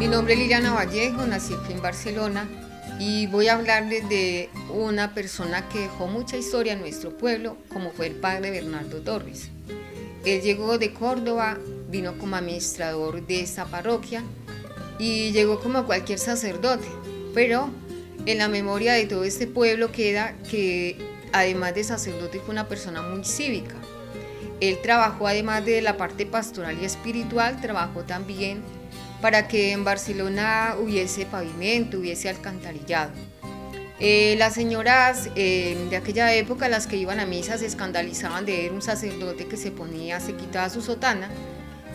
Mi nombre es Liliana Vallejo, nací aquí en Barcelona y voy a hablarles de una persona que dejó mucha historia en nuestro pueblo, como fue el padre Bernardo Torres. Él llegó de Córdoba, vino como administrador de esta parroquia y llegó como cualquier sacerdote, pero en la memoria de todo este pueblo queda que además de sacerdote fue una persona muy cívica. Él trabajó además de la parte pastoral y espiritual, trabajó también para que en Barcelona hubiese pavimento, hubiese alcantarillado. Las señoras de aquella época, las que iban a misa, se escandalizaban de ver un sacerdote que se quitaba su sotana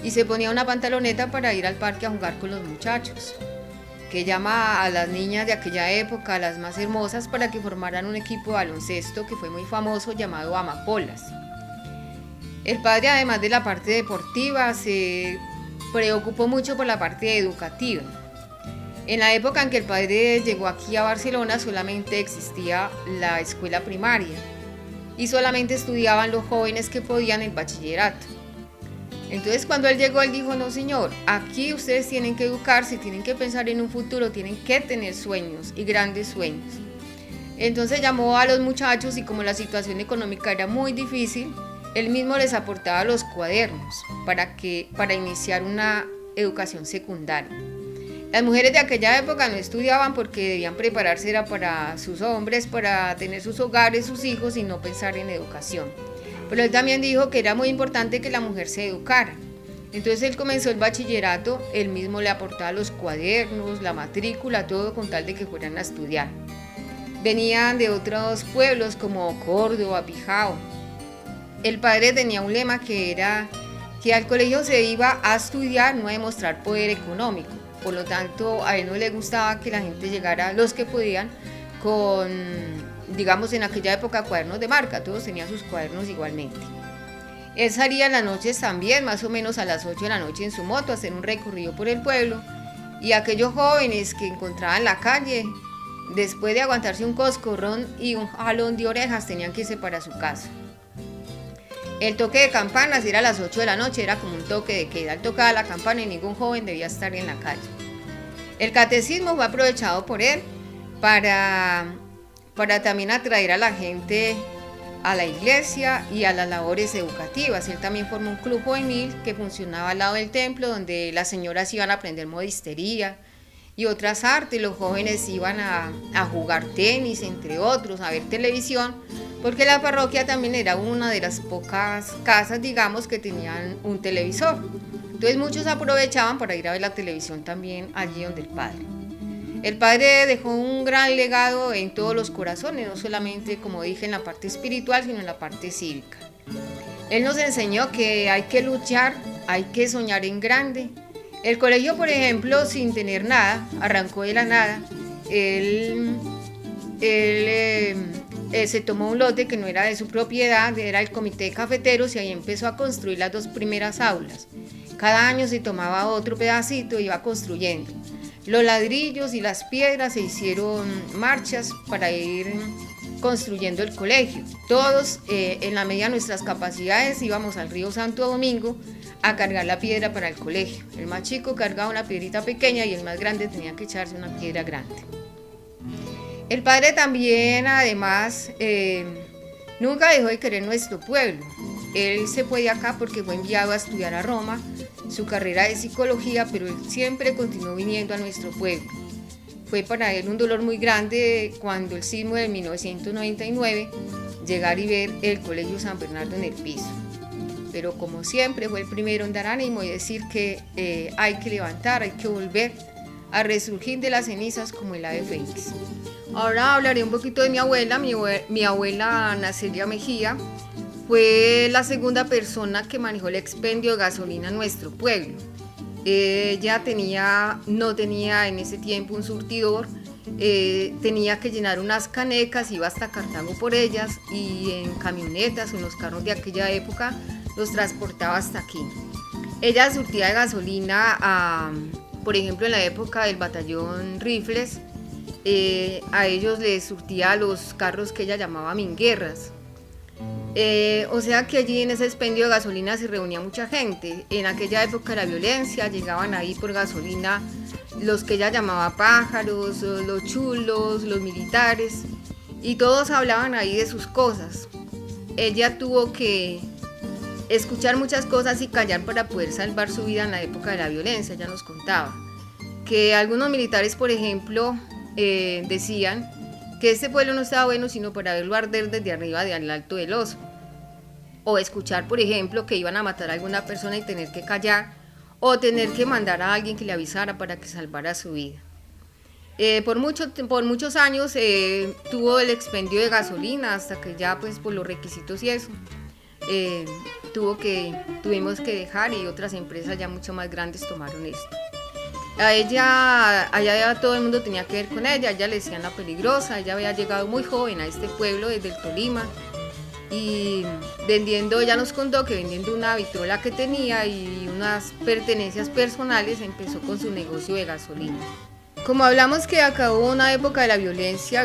y se ponía una pantaloneta para ir al parque a jugar con los muchachos, que llama a las niñas de aquella época, a las más hermosas, para que formaran un equipo de baloncesto que fue muy famoso llamado Amapolas. El padre, además de la parte deportiva, se preocupó mucho por la parte educativa. En la época en que el padre llegó aquí a Barcelona solamente existía la escuela primaria y solamente estudiaban los jóvenes que podían el bachillerato. Entonces cuando él llegó, él dijo: no señor, aquí ustedes tienen que educarse, tienen que pensar en un futuro, tienen que tener sueños y grandes sueños. Entonces llamó a los muchachos y como la situación económica era muy difícil, él mismo les aportaba los cuadernos para iniciar una educación secundaria. Las mujeres de aquella época no estudiaban porque debían prepararse era para sus hombres, para tener sus hogares, sus hijos y no pensar en educación. Pero él también dijo que era muy importante que la mujer se educara. Entonces él comenzó el bachillerato, él mismo le aportaba los cuadernos, la matrícula, todo con tal de que fueran a estudiar. Venían de otros pueblos como Córdoba, Pijao. El padre tenía un lema que era que al colegio se iba a estudiar, no a demostrar poder económico. Por lo tanto, a él no le gustaba que la gente llegara, los que podían, con, digamos, en aquella época cuadernos de marca, todos tenían sus cuadernos igualmente. Él salía en las noches también, más o menos a las 8 de la noche en su moto, a hacer un recorrido por el pueblo, y aquellos jóvenes que encontraban en la calle, después de aguantarse un coscorrón y un jalón de orejas, tenían que irse para su casa. El toque de campanas era a las 8 de la noche, era como un toque de queda. Él tocaba la campana y ningún joven debía estar en la calle. El catecismo fue aprovechado por él para también atraer a la gente a la iglesia y a las labores educativas. Él también formó un club juvenil que funcionaba al lado del templo, donde las señoras iban a aprender modistería y otras artes. Los jóvenes iban a jugar tenis, entre otros, a ver televisión, porque la parroquia también era una de las pocas casas, digamos, que tenían un televisor. Entonces muchos aprovechaban para ir a ver la televisión también allí donde el padre. El padre dejó un gran legado en todos los corazones, no solamente, como dije, en la parte espiritual, sino en la parte cívica. Él nos enseñó que hay que luchar, hay que soñar en grande. El colegio, por ejemplo, sin tener nada, arrancó de la nada. Él se tomó un lote que no era de su propiedad, era el comité de cafeteros, y ahí empezó a construir las 2 primeras aulas. Cada año se tomaba otro pedacito y iba construyendo. Los ladrillos y las piedras se hicieron marchas para ir construyendo el colegio. Todos, en la medida de nuestras capacidades, íbamos al río Santo Domingo a cargar la piedra para el colegio. El más chico cargaba una piedrita pequeña y el más grande tenía que echarse una piedra grande. El padre también, además, nunca dejó de querer nuestro pueblo. Él se fue de acá porque fue enviado a estudiar a Roma, su carrera de psicología, pero él siempre continuó viniendo a nuestro pueblo. Fue para él un dolor muy grande cuando el sismo de 1999, llegar y ver el Colegio San Bernardo en el piso. Pero como siempre fue el primero en dar ánimo y decir que hay que levantar, hay que volver a resurgir de las cenizas como el ave fénix. Ahora hablaré un poquito de mi abuela. Mi abuela Nacelia Mejía fue la segunda persona que manejó el expendio de gasolina en nuestro pueblo. Ella no tenía en ese tiempo un surtidor, tenía que llenar unas canecas, iba hasta Cartago por ellas y en camionetas o en los carros de aquella época los transportaba hasta aquí. Ella surtía de gasolina, por ejemplo, en la época del batallón Rifles, a ellos les surtía los carros que ella llamaba minguerras. O sea que allí en ese expendio de gasolina se reunía mucha gente. En aquella época de la violencia llegaban ahí por gasolina los que ella llamaba pájaros, los chulos, los militares, y todos hablaban ahí de sus cosas. Ella tuvo que escuchar muchas cosas y callar para poder salvar su vida en la época de la violencia. Ella nos contaba que algunos militares, por ejemplo, decían que este pueblo no estaba bueno sino para verlo arder desde arriba del Alto del Oso, o escuchar, por ejemplo, que iban a matar a alguna persona y tener que callar, o tener que mandar a alguien que le avisara para que salvara su vida. Por muchos años tuvo el expendio de gasolina hasta que ya pues por los requisitos y eso tuvimos que dejar, y otras empresas ya mucho más grandes tomaron esto. A ella, allá todo el mundo tenía que ver con ella le decían la peligrosa. Ella había llegado muy joven a este pueblo desde el Tolima, y ella nos contó que vendiendo una vitrola que tenía y unas pertenencias personales empezó con su negocio de gasolina. Como hablamos que acabó una época de la violencia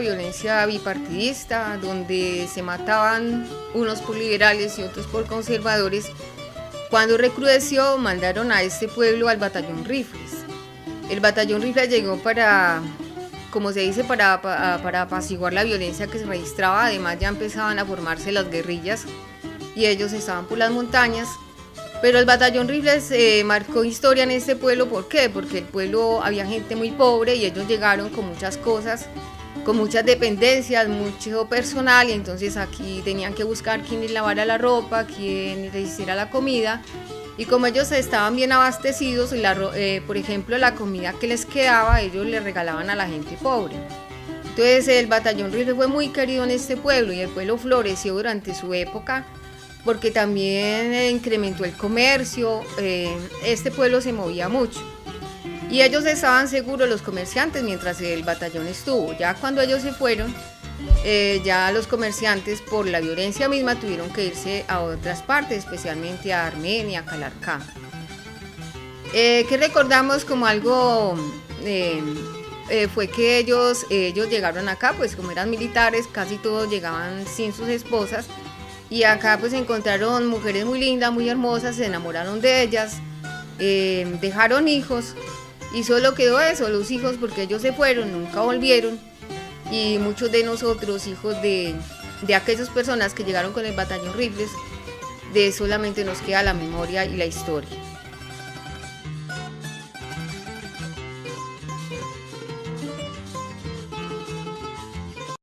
bipartidista, donde se mataban unos por liberales y otros por conservadores, cuando recrudeció mandaron a este pueblo al batallón Rifles. El batallón Rifles llegó para apaciguar la violencia que se registraba. Además ya empezaban a formarse las guerrillas y ellos estaban por las montañas. Pero el batallón Rifles marcó historia en este pueblo. ¿Por qué? Porque el pueblo había gente muy pobre y ellos llegaron con muchas cosas, con muchas dependencias, mucho personal, y entonces aquí tenían que buscar quién les lavara la ropa, quién les hiciera la comida. Y como ellos estaban bien abastecidos, por ejemplo, la comida que les quedaba, ellos le regalaban a la gente pobre. Entonces el batallón Rifles fue muy querido en este pueblo, y el pueblo floreció durante su época porque también incrementó el comercio. Este pueblo se movía mucho y ellos estaban seguros, los comerciantes, mientras el batallón estuvo. Ya cuando ellos se fueron, ya los comerciantes por la violencia misma tuvieron que irse a otras partes, especialmente a Armenia, a Calarcá. Que recordamos como algo fue que ellos llegaron acá, pues como eran militares, casi todos llegaban sin sus esposas, y acá pues encontraron mujeres muy lindas, muy hermosas, se enamoraron de ellas, dejaron hijos, y solo quedó eso, los hijos, porque ellos se fueron, nunca volvieron. Y muchos de nosotros, hijos de aquellas personas que llegaron con el batallón Rifles, de solamente nos queda la memoria y la historia.